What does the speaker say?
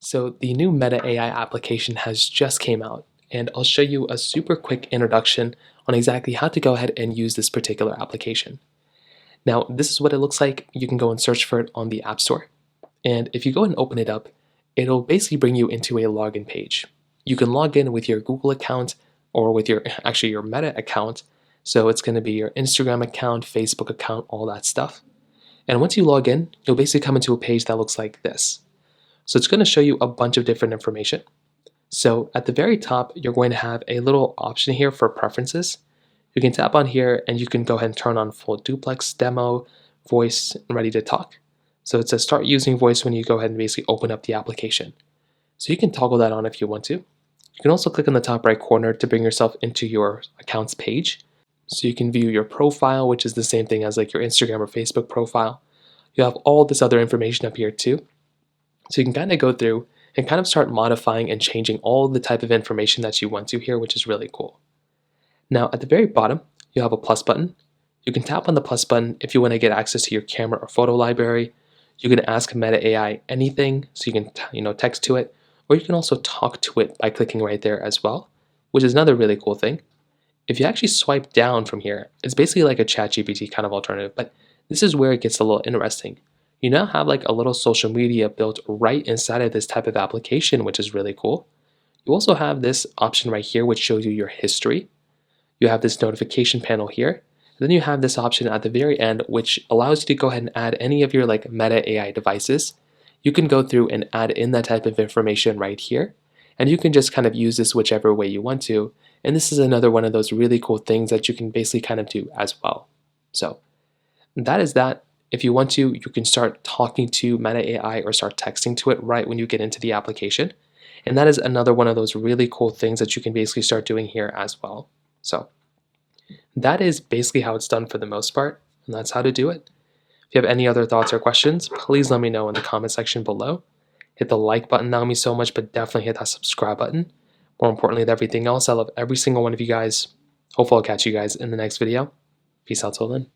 So the new Meta AI application has just came out, and I'll show you a super quick introduction on exactly how to go ahead and use this particular application. Now, this is what it looks like. You can go and search for it on the App Store. And if you go and open it up, it'll basically bring you into a login page. You can log in with your Google account or with your Meta account. So it's going to be your Instagram account, Facebook account, all that stuff. And once you log in, you'll basically come into a page that looks like this. So it's going to show you a bunch of different information. So at the very top, you're going to have a little option here for preferences. You can tap on here and you can go ahead and turn on full duplex, demo, voice, and ready to talk. So it says start using voice when you go ahead and basically open up the application. So you can toggle that on if you want to. You can also click on the top right corner to bring yourself into your accounts page. So you can view your profile, which is the same thing as like your Instagram or Facebook profile. You have all this other information up here too. So you can kind of go through and kind of start modifying and changing all the type of information that you want to here, which is really cool. Now at the very bottom, you have a plus button. You can tap on the plus button if you want to get access to your camera or photo library. You can ask Meta AI anything, so you can text to it, or you can also talk to it by clicking right there as well, which is another really cool thing. If you actually swipe down from here, it's basically like a ChatGPT kind of alternative, but this is where it gets a little interesting. You now have like a little social media built right inside of this type of application, which is really cool. You also have this option right here, which shows you your history. You have this notification panel here. And then you have this option at the very end, which allows you to go ahead and add any of your like Meta AI devices. You can go through and add in that type of information right here. And you can just kind of use this whichever way you want to. And this is another one of those really cool things that you can basically kind of do as well. So that is that. If you want to, you can start talking to Meta AI or start texting to it right when you get into the application. And that is another one of those really cool things that you can basically start doing here as well. So that is basically how it's done for the most part, and that's how to do it. If you have any other thoughts or questions, please let me know in the comment section below. Hit the like button, that would mean so much, but definitely hit that subscribe button. More importantly than everything else, I love every single one of you guys. Hopefully I'll catch you guys in the next video. Peace out till then.